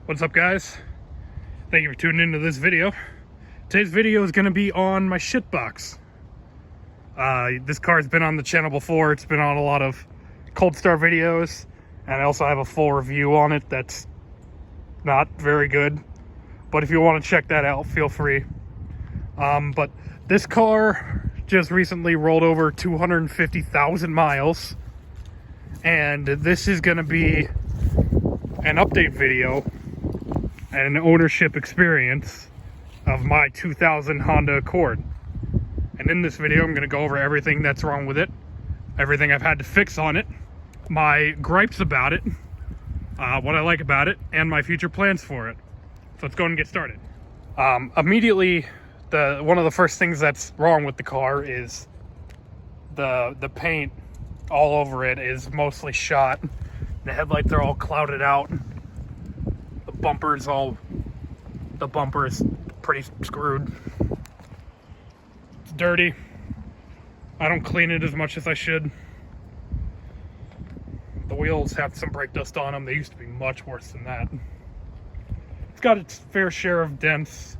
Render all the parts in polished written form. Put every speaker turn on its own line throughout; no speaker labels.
What's up, guys? Thank you for tuning into this video. Today's video is going to be on my shitbox. This car's been on the channel before. It's been on a lot of cold start videos, and I also have a full review on it that's not very good. But if you want to check that out, feel free. But this car just recently rolled over 250,000 miles, and this is going to be an update video and an ownership experience of my 2000 Honda Accord. And in this video, I'm going to go over everything that's wrong with it, everything I've had to fix on it, my gripes about it, what I like about it, and my future plans for it. So let's go and get started. Immediately, one of the first things that's wrong with the car is the paint all over it is mostly shot. The headlights are all clouded out. The bumper is pretty screwed. It's dirty. I don't clean it as much as I should. The wheels have some brake dust on them. They used to be much worse than that. It's got its fair share of dents.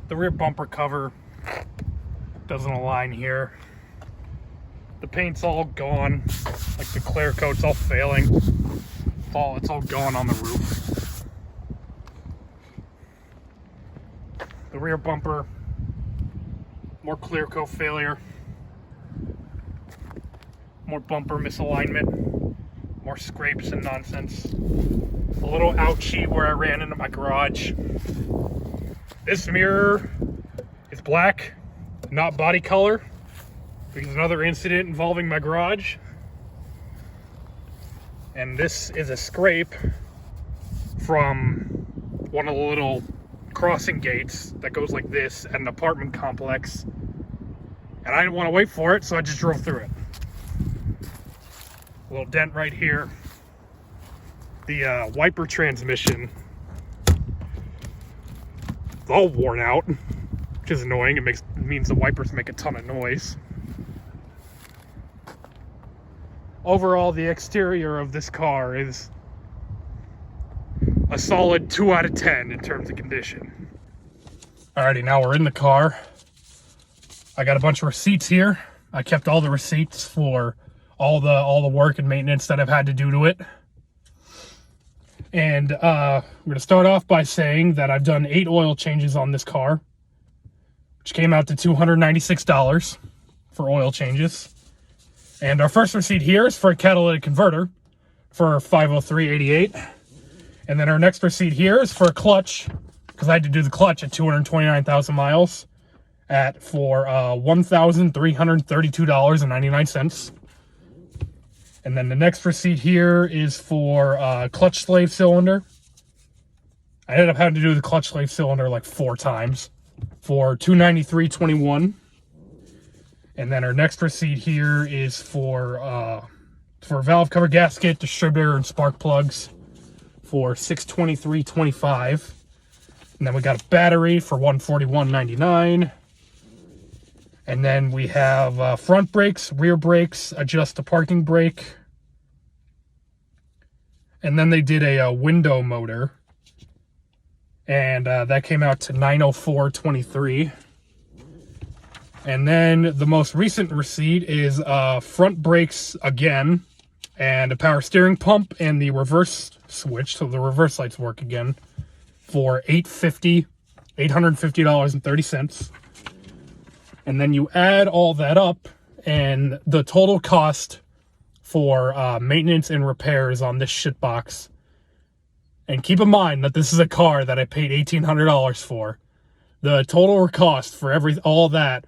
The rear bumper cover doesn't align here. The paint's all gone. Like the clear coat's all failing. It's all gone on the roof. The rear bumper, more clear coat failure, more bumper misalignment, more scrapes and nonsense. A little ouchie where I ran into my garage. This mirror is black, not body color, because another incident involving my garage. And this is a scrape from one of the little crossing gates that goes like this at an apartment complex. And I didn't want to wait for it, so I just drove through it. A little dent right here. The wiper transmission is all worn out, which is annoying. It means the wipers make a ton of noise. Overall, the exterior of this car is a solid 2 out of 10 in terms of condition. Alrighty, now we're in the car. I got a bunch of receipts here. I kept all the receipts for all the work and maintenance that I've had to do to it. And I'm going to start off by saying that I've done 8 oil changes on this car, which came out to $296 for oil changes. And our first receipt here is for a catalytic converter for $503.88. And then our next receipt here is for a clutch, because I had to do the clutch at 229,000 miles for $1,332.99. And then the next receipt here is for clutch slave cylinder. I ended up having to do the clutch slave cylinder like 4 times for $293.21. And then our next receipt here is for valve cover gasket, distributor, and spark plugs for $623.25. And then we got a battery for $141.99. And then we have front brakes, rear brakes, adjust a parking brake. And then they did a window motor. And that came out to $904.23. And then the most recent receipt is front brakes again, and a power steering pump and the reverse switch, so the reverse lights work again, for $850.30. And then you add all that up, and the total cost for maintenance and repairs on this shitbox. And keep in mind that this is a car that I paid $1,800 for. The total cost for all that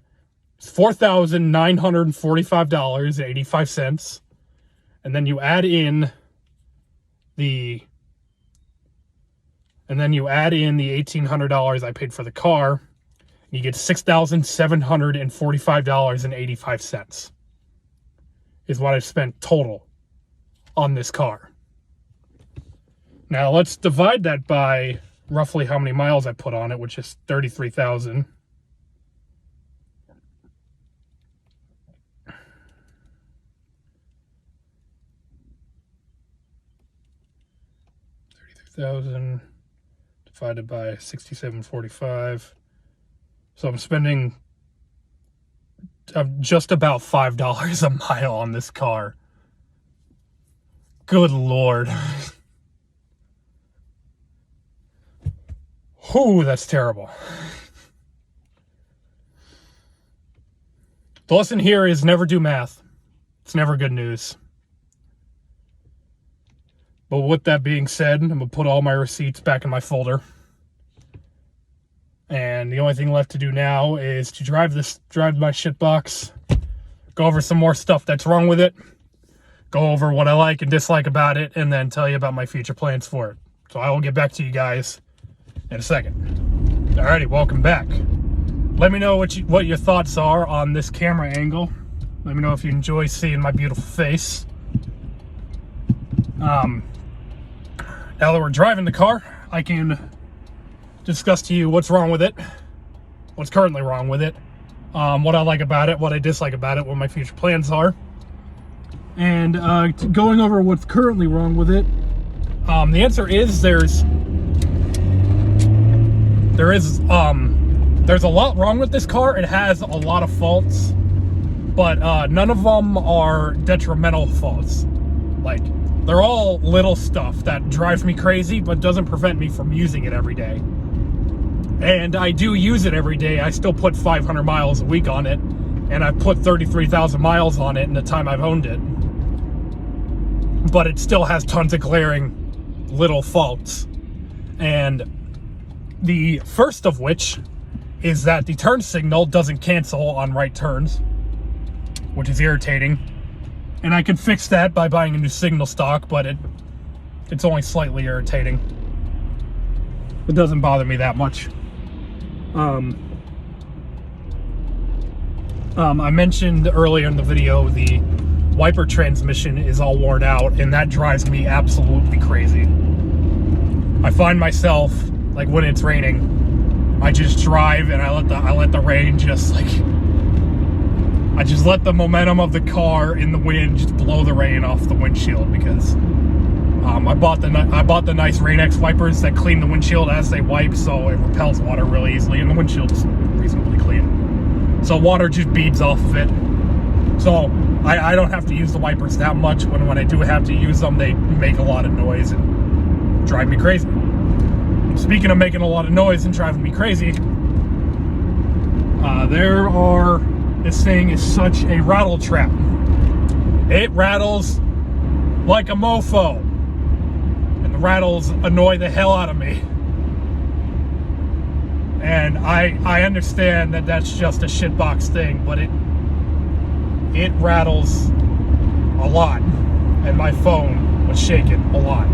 is $4,945.85. And then you add in the $1,800 I paid for the car, and you get $6,745.85 is what I've spent total on this car. Now let's divide that by roughly how many miles I put on it, which is 33,000. $33,000 divided by 67.45. So I'm spending just about $5 a mile on this car. Good Lord. Whew, that's terrible. The lesson here is never do math. It's never good news. But with that being said, I'm going to put all my receipts back in my folder. And the only thing left to do now is to drive my shitbox, go over some more stuff that's wrong with it, go over what I like and dislike about it, and then tell you about my future plans for it. So I will get back to you guys in a second. Alrighty, welcome back. Let me know what your thoughts are on this camera angle. Let me know if you enjoy seeing my beautiful face. Now that we're driving the car, I can discuss to you what's wrong with it, what's currently wrong with it, what I like about it, what I dislike about it, what my future plans are. And going over what's currently wrong with it, the answer is there's a lot wrong with this car. It has a lot of faults, but none of them are detrimental faults. Like, they're all little stuff that drives me crazy, but doesn't prevent me from using it every day. And I do use it every day. I still put 500 miles a week on it, and I've put 33,000 miles on it in the time I've owned it. But it still has tons of glaring little faults. And the first of which is that the turn signal doesn't cancel on right turns, which is irritating. And I could fix that by buying a new signal stock, but it's only slightly irritating. It doesn't bother me that much. I mentioned earlier in the video the wiper transmission is all worn out, and that drives me absolutely crazy. I find myself, like, when it's raining, I just drive and I let the rain just, like, I just let the momentum of the car in the wind just blow the rain off the windshield, because I bought the nice Rain-X wipers that clean the windshield as they wipe, so it repels water really easily, and the windshield's reasonably clean. So water just beads off of it. So I don't have to use the wipers that much. When I do have to use them, they make a lot of noise and drive me crazy. Speaking of making a lot of noise and driving me crazy, this thing is such a rattle trap. It rattles like a mofo. And the rattles annoy the hell out of me. And I understand that that's just a shitbox thing, but it rattles a lot. And my phone was shaking a lot.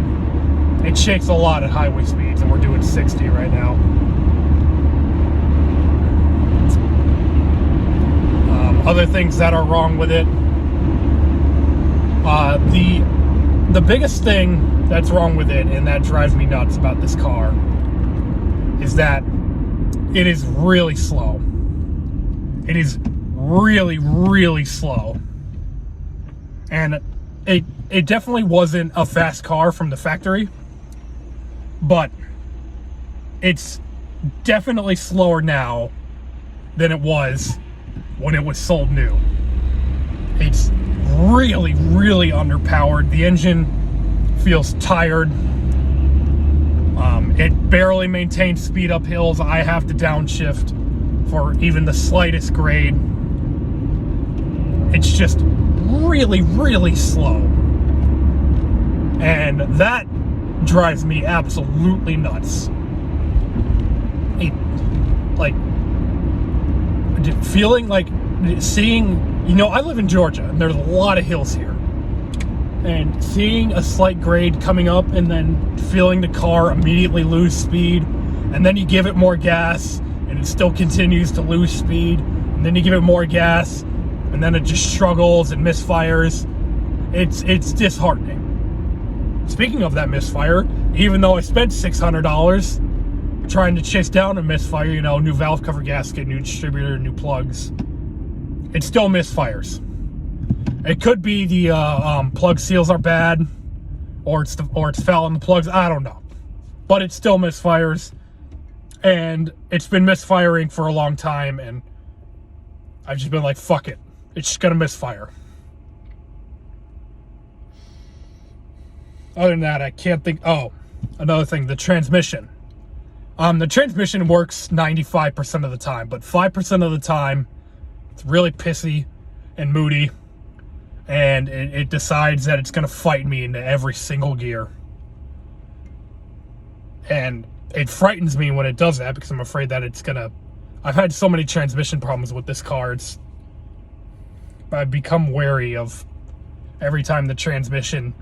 It shakes a lot at highway speeds, and we're doing 60 right now. Other things that are wrong with it. The biggest thing that's wrong with it, and that drives me nuts about this car, is that it is really slow. It is really, really slow. And it definitely wasn't a fast car from the factory, but it's definitely slower now than it was when it was sold new. It's really, really underpowered. The engine feels tired. It barely maintains speed up hills. I have to downshift for even the slightest grade. It's just really, really slow. And that drives me absolutely nuts. Feeling like seeing, I live in Georgia, and there's a lot of hills here. And seeing a slight grade coming up and then feeling the car immediately lose speed, and then you give it more gas and it still continues to lose speed, and then you give it more gas and then it just struggles and misfires. It's disheartening. Speaking of that misfire, even though I spent $600 trying to chase down a misfire, new valve cover gasket, new distributor, new plugs, it still misfires. It could be the plug seals are bad, or it's foul in the plugs. I don't know. but it still misfires, and it's been misfiring for a long time, and I've just been like, fuck it, it's just gonna misfire. Other than that, I can't think. Oh, another thing, the transmission. The transmission works 95% of the time, but 5% of the time, it's really pissy and moody, and it decides that it's going to fight me into every single gear. And it frightens me when it does that, because I'm afraid that it's going to... I've had so many transmission problems with this car. I've become wary of every time the transmission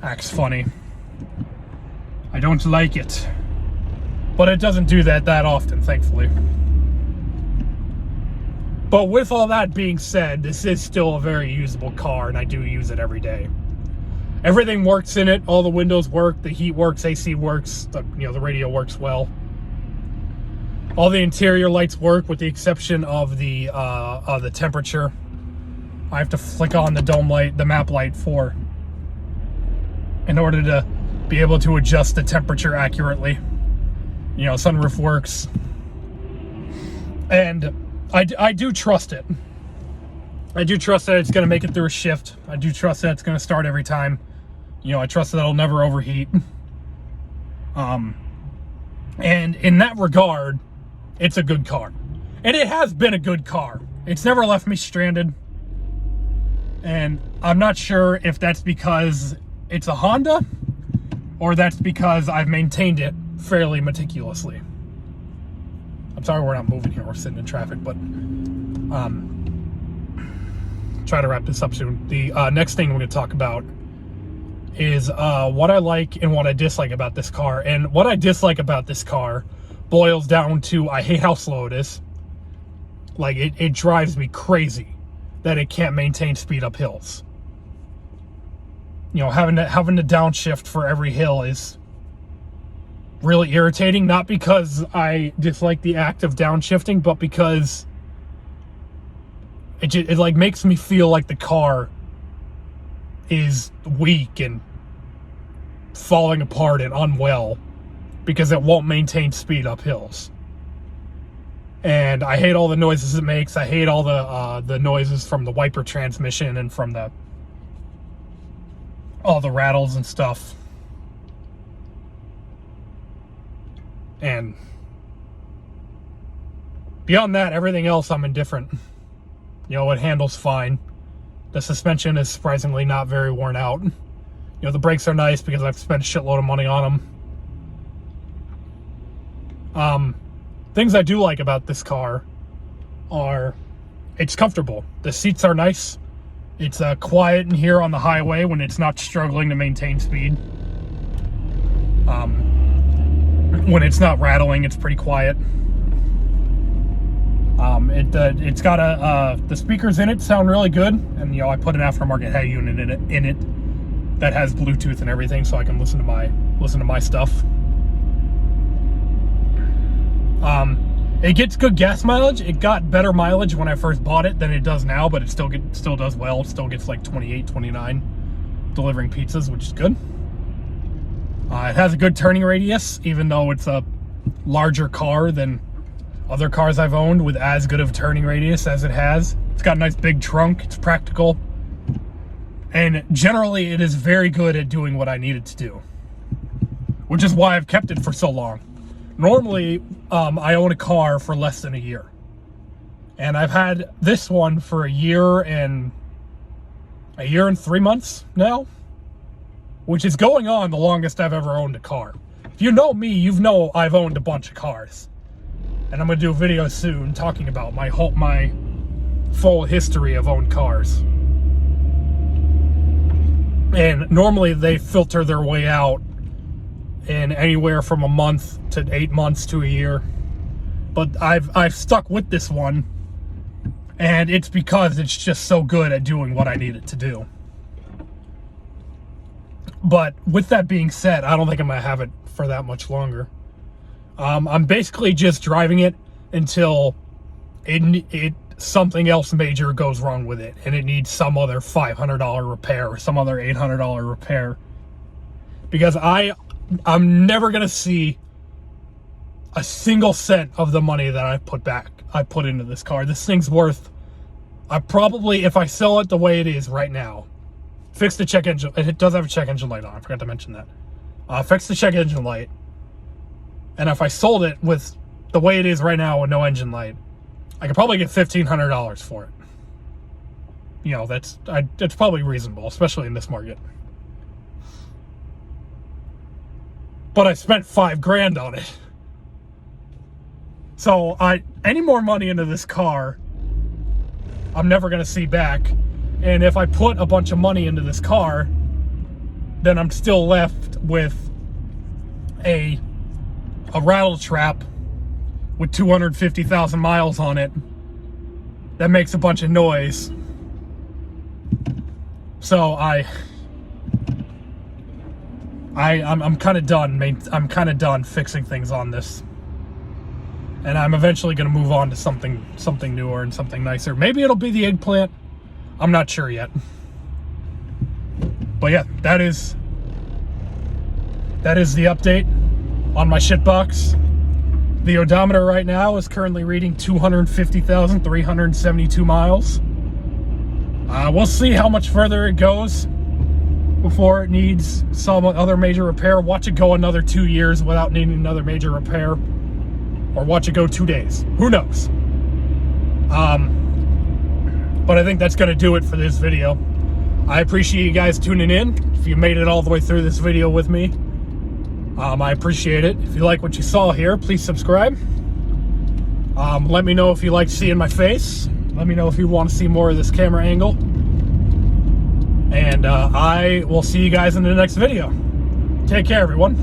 acts funny. I don't like it. But it doesn't do that often, thankfully. But with all that being said, this is still a very usable car, and I do use it every day. Everything works in it. All the windows work, the heat works, AC works, the radio works well. All the interior lights work, with the exception of the temperature. I have to flick on the dome light, the map light, in order to be able to adjust the temperature accurately. Sunroof works, and I do trust it. I do trust that it's going to make it through a shift. I do trust that it's going to start every time. I trust that it'll never overheat. And in that regard, it's a good car. And it has been a good car. It's never left me stranded. And I'm not sure if that's because it's a Honda, or that's because I've maintained it fairly meticulously. I'm sorry we're not moving here, we're sitting in traffic, but try to wrap this up soon. The next thing we're going to talk about is what I like and what I dislike about this car. And what I dislike about this car boils down to, I hate how slow it is. Like, it drives me crazy that it can't maintain speed up hills. Having to downshift for every hill is really irritating, not because I dislike the act of downshifting, but because it like makes me feel like the car is weak and falling apart and unwell because it won't maintain speed up hills. And I hate all the noises it makes. I hate all the noises from the wiper transmission and from all the rattles and stuff. And beyond that, everything else I'm indifferent. It handles fine. The suspension is surprisingly not very worn out. The brakes are nice because I've spent a shitload of money on them. Things I do like about this car are, it's comfortable. The seats are nice. It's quiet in here on the highway when it's not struggling to maintain speed. When it's not rattling, it's pretty quiet. It's got the speakers in it sound really good, and I put an aftermarket head unit in it that has Bluetooth and everything, so I can listen to my stuff. It gets good gas mileage. It got better mileage when I first bought it than it does now, but it still does well. It still gets like 28, 29 delivering pizzas, which is good. It has a good turning radius, even though it's a larger car than other cars I've owned with as good of a turning radius as it has. It's got a nice big trunk. It's practical. And generally, it is very good at doing what I need it to do, which is why I've kept it for so long. Normally, I own a car for less than a year. And I've had this one for a year and 3 months now, which is going on the longest I've ever owned a car. If you know me, you know I've owned a bunch of cars. And I'm going to do a video soon talking about my full history of owned cars. And normally they filter their way out in anywhere from a month to 8 months to a year. But I've stuck with this one, and it's because it's just so good at doing what I need it to do. But with that being said, I don't think I'm going to have it for that much longer. I'm basically just driving it until something else major goes wrong with it, and it needs some other $500 repair or some other $800 repair. Because I I'm never gonna see a single cent of the money that I put into this car. This thing's worth, I probably, if I sell it the way it is right now, fix the check engine, it does have a check engine light on, I forgot to mention that. Fix the check engine light, and if I sold it with the way it is right now with no engine light, I could probably get $1,500 for it. You know, that's probably reasonable, especially in this market. But I spent $5,000 on it. So any more money into this car, I'm never gonna see back. And if I put a bunch of money into this car, then I'm still left with a rattle trap with 250,000 miles on it that makes a bunch of noise. So I'm kind of done. I'm kind of done fixing things on this, and I'm eventually going to move on to something newer and something nicer. Maybe it'll be the eggplant. I'm not sure yet. But yeah, that is the update on my shitbox. The odometer right now is currently reading 250,372 miles. We'll see how much further it goes before it needs some other major repair. Watch it go another 2 years without needing another major repair, or watch it go 2 days. Who knows? But I think that's going to do it for this video. I appreciate you guys tuning in. If you made it all the way through this video with me, I appreciate it. If you like what you saw here, please subscribe. Let me know if you like seeing my face. Let me know if you want to see more of this camera angle. And I will see you guys in the next video. Take care, everyone.